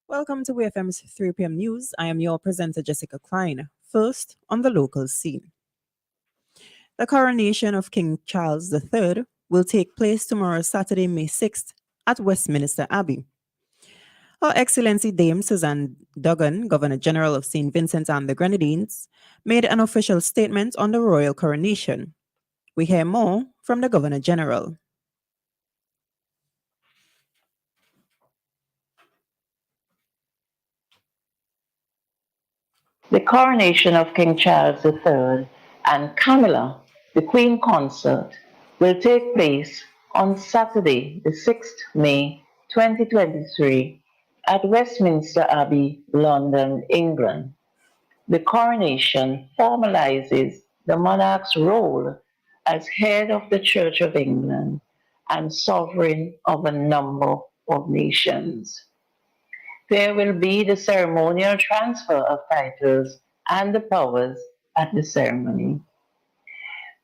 Welcome to WEFM's 3 p.m. news. I am your presenter, Jessica Klein. First, on the local scene. The coronation of King Charles III will take place tomorrow, Saturday, May 6th, at Westminster Abbey. Her Excellency Dame Suzanne Duggan, Governor General of St. Vincent and the Grenadines, made an official statement on the royal coronation. We hear more from the Governor General. The coronation of King Charles III and Camilla, the Queen Consort, will take place on Saturday, the 6th May 2023 at Westminster Abbey, London, England. The coronation formalizes the monarch's role as head of the Church of England and sovereign of a number of nations. There will be the ceremonial transfer of titles and the powers at the ceremony.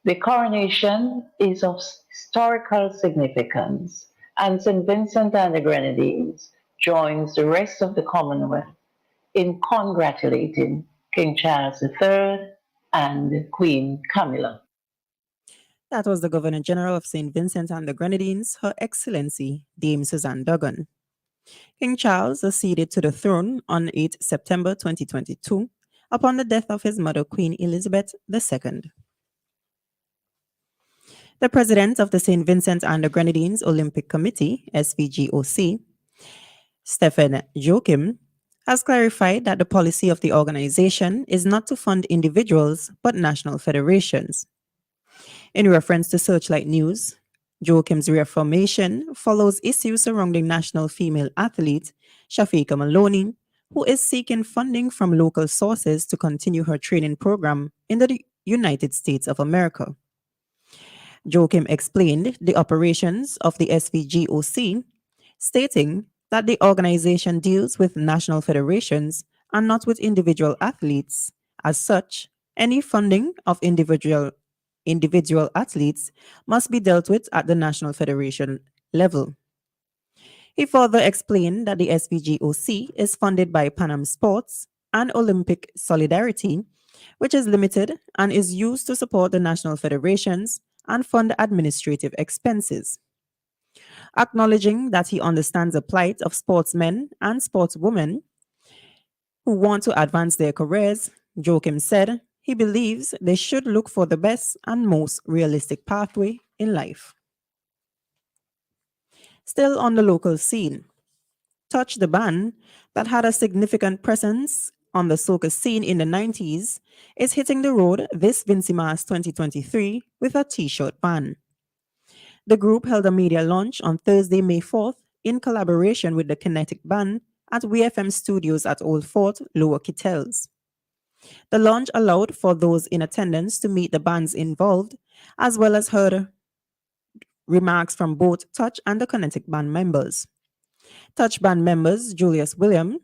The coronation is of historical significance, and St. Vincent and the Grenadines joins the rest of the Commonwealth in congratulating King Charles III and Queen Camilla. That was the Governor General of St. Vincent and the Grenadines, Her Excellency Dame Suzanne Duggan. King Charles acceded to the throne on 8 September 2022 upon the death of his mother, Queen Elizabeth II. The president of the St. Vincent and the Grenadines Olympic Committee, SVGOC, Stephen Joachim, has clarified that the policy of the organization is not to fund individuals but national federations. In reference to Searchlight News, Joachim's reaffirmation follows issues surrounding national female athlete Shafiqa Maloney, who is seeking funding from local sources to continue her training program in the United States of America. Joachim explained the operations of the SVGOC, stating that the organization deals with national federations and not with individual athletes. As such, any funding of individual athletes must be dealt with at the national federation level. He further explained that the SVGOC is funded by Pan Am Sports and Olympic Solidarity, which is limited and is used to support the national federations and fund administrative expenses. Acknowledging that he understands the plight of sportsmen and sportswomen who want to advance their careers, Joachim said he believes they should look for the best and most realistic pathway in life. Still on the local scene, Touch the band that had a significant presence on the soca scene in the 90s is hitting the road this Vincimas 2023 with a t-shirt ban. The group held a media launch on Thursday, May 4th in collaboration with the Kinetic Band at WEFM Studios at Old Fort, Lower Kittels. The launch allowed for those in attendance to meet the bands involved, as well as heard remarks from both Touch and the Kinetic Band members. Touch Band members Julius William,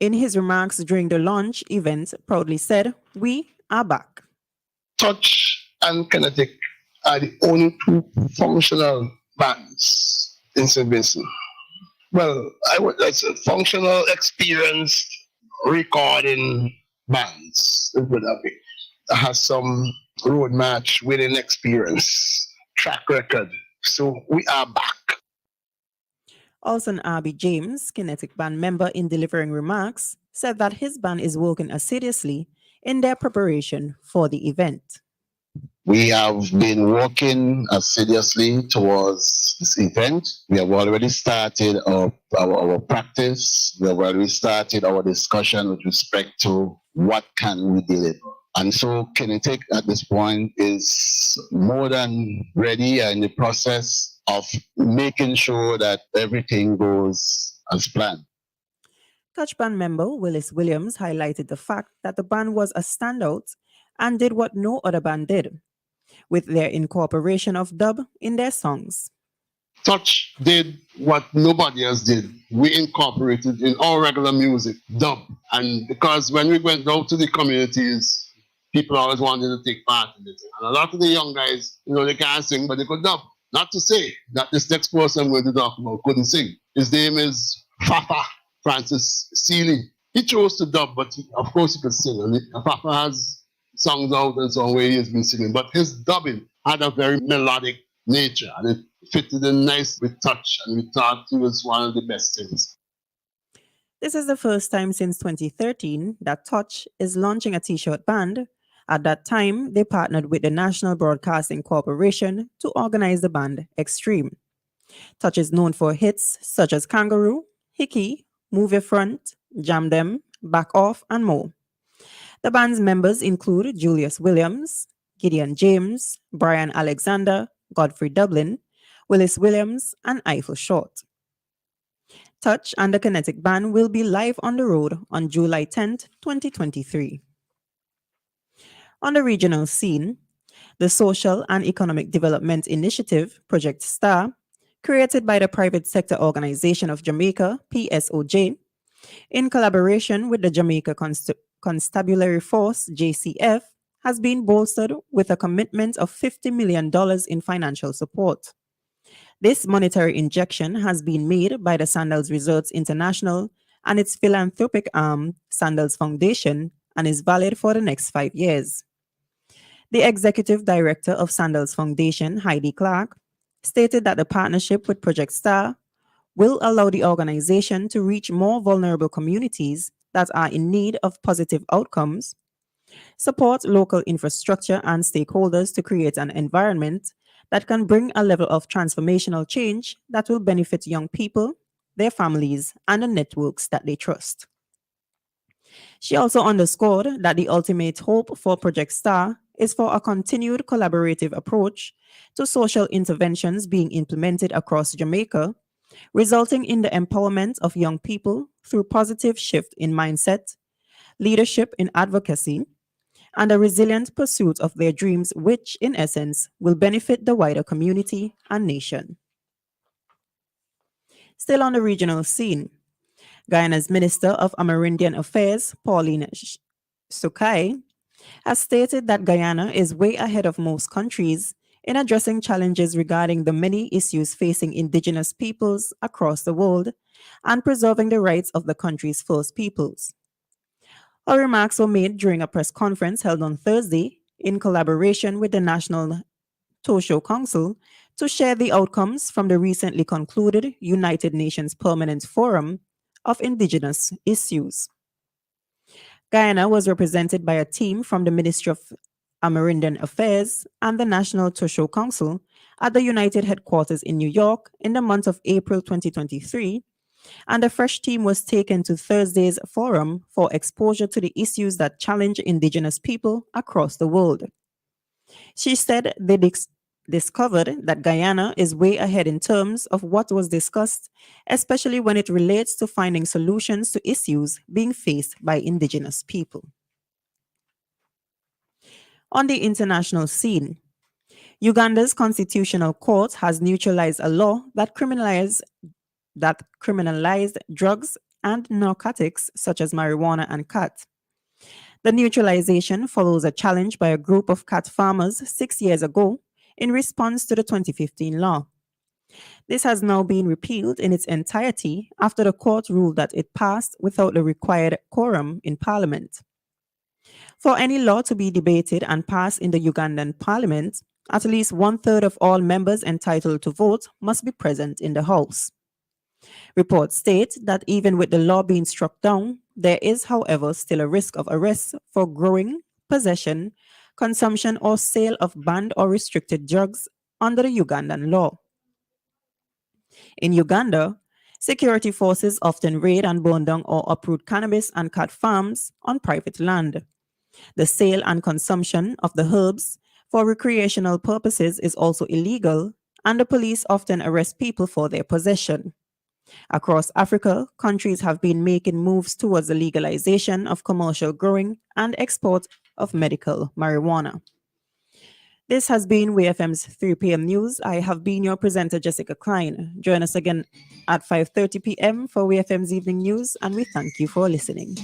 in his remarks during the launch event, proudly said, "We are back." Touch and Kinetic are the only two functional bands in St. Vincent. Well, that's a functional, experienced recording bands. That has some road match winning experience, track record. So we are back. Also, Abby James, Kinetic Band member, in delivering remarks, said that his band is working assiduously in their preparation for the event. We have been working assiduously towards this event. We have already started our practice. We have already started our discussion with respect to what can we deliver. And so Kinetic at this point is more than ready and in the process of making sure that everything goes as planned. Touch Band member Willis Williams highlighted the fact that the band was a standout and did what no other band did, with their incorporation of dub in their songs. Touch did what nobody else did. We incorporated in our regular music, dub. And because when we went out to the communities, people always wanted to take part in it. And a lot of the young guys, they can't sing, but they could dub. Not to say that this next person I'm going to talk about couldn't sing. His name is Fafa Francis Seeley. He chose to dub, but of course he could sing. And Fafa has songs out and song where he has been singing, but his dubbing had a very melodic nature and it fitted in nice with touch, and we thought he was one of the best things. This is the first time since 2013 that Touch is launching a t-shirt band. At that time, they partnered with the National Broadcasting Corporation to organize the band Extreme. Touch is known for hits such as Kangaroo, Hickey, Move Your Front, Jam Them, Back Off, and more. The band's members include Julius Williams, Gideon James, Brian Alexander, Godfrey Dublin, Willis Williams, and Eiffel Short. Touch and the Kinetic Band will be live on the road on July 10th, 2023. On the regional scene, the Social and Economic Development Initiative, Project STAR, created by the Private Sector Organization of Jamaica, PSOJ, in collaboration with the Jamaica Constabulary Force, JCF, has been bolstered with a commitment of $50 million in financial support. This monetary injection has been made by the Sandals Resorts International and its philanthropic arm, Sandals Foundation, and is valid for the next 5 years. The executive director of Sandals Foundation, Heidi Clark, stated that the partnership with Project STAR will allow the organization to reach more vulnerable communities that are in need of positive outcomes, support local infrastructure and stakeholders to create an environment that can bring a level of transformational change that will benefit young people, their families, and the networks that they trust. She also underscored that the ultimate hope for Project STAR is for a continued collaborative approach to social interventions being implemented across Jamaica, resulting in the empowerment of young people through positive shift in mindset, leadership in advocacy, and a resilient pursuit of their dreams, which, in essence, will benefit the wider community and nation. Still on the regional scene, Guyana's Minister of Amerindian Affairs, Pauline Sukai, has stated that Guyana is way ahead of most countries in addressing challenges regarding the many issues facing indigenous peoples across the world and preserving the rights of the country's First Peoples. Her remarks were made during a press conference held on Thursday in collaboration with the National Tosho Council to share the outcomes from the recently concluded United Nations Permanent Forum of Indigenous Issues. Guyana was represented by a team from the Ministry of Amerindian Affairs and the National Tosho Council at the United Headquarters in New York in the month of April 2023, and a fresh team was taken to Thursday's forum for exposure to the issues that challenge Indigenous people across the world. She said they discovered that Guyana is way ahead in terms of what was discussed, especially when it relates to finding solutions to issues being faced by Indigenous people. On the international scene, Uganda's constitutional court has neutralized a law that criminalized drugs and narcotics such as marijuana and cat. The neutralization follows a challenge by a group of cat farmers 6 years ago in response to the 2015 law. This has now been repealed in its entirety after the court ruled that it passed without the required quorum in parliament. For any law to be debated and passed in the Ugandan parliament, at least 1/3 of all members entitled to vote must be present in the House. Reports state that even with the law being struck down, there is, however, still a risk of arrest for growing, possession, consumption, or sale of banned or restricted drugs under the Ugandan law. In Uganda, security forces often raid and burn down or uproot cannabis and cat farms on private land. The sale and consumption of the herbs for recreational purposes is also illegal, and the police often arrest people for their possession. Across Africa, countries have been making moves towards the legalization of commercial growing and export of medical marijuana. This has been WEFM's 3 p.m. news. I have been your presenter, Jessica Klein. Join us again at 5:30 p.m. for WEFM's evening news, and we thank you for listening.